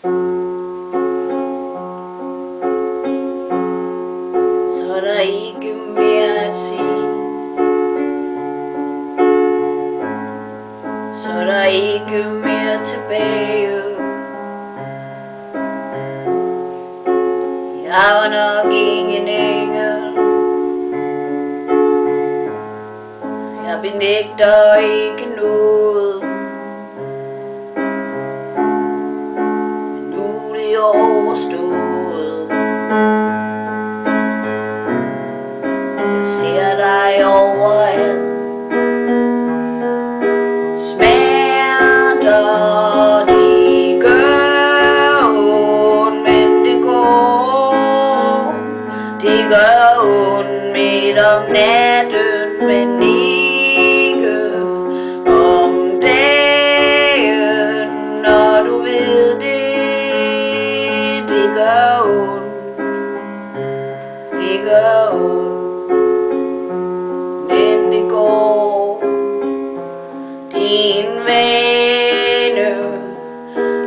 Så er der ikke mere at sige. Så er der ikke mere tilbage. Jeg var nok ingen engel. Jeg benægter ikke noget. Men nu er det overstået. Jeg ser dig overalt. Smerter, de gør ondt, men det går. Det gør ondt midt om natten, men ikke om dagen. Når du ved det, det gør ondt. Det gør ondt, men det går. Din vane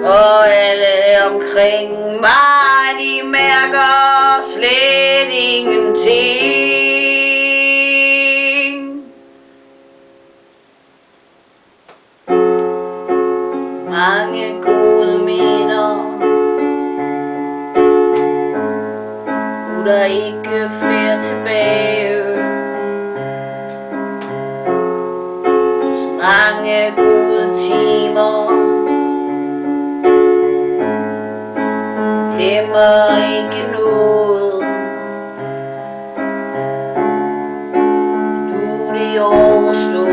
og alle omkring mig, de mærker slet ingenting. Mange gode minder, nu er der ikke flere tilbage. Mange gode timer, glemmer ikke noget. Nu er det overstået.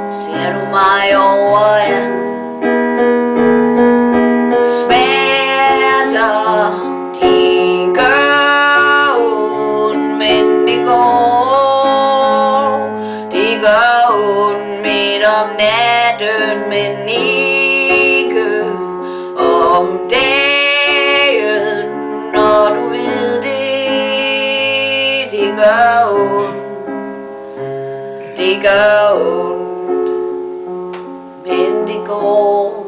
Ser du mig overalt? Smerter, de gør ondt, men det går. Det gør ondt midt om natten, men ikke om dagen. Når du ved det, det gør ondt. Det gør ondt, men det går.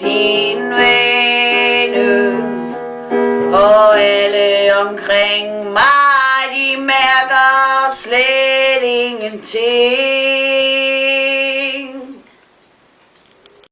Din vane og alle omkring mig, de mærker slet ingenting.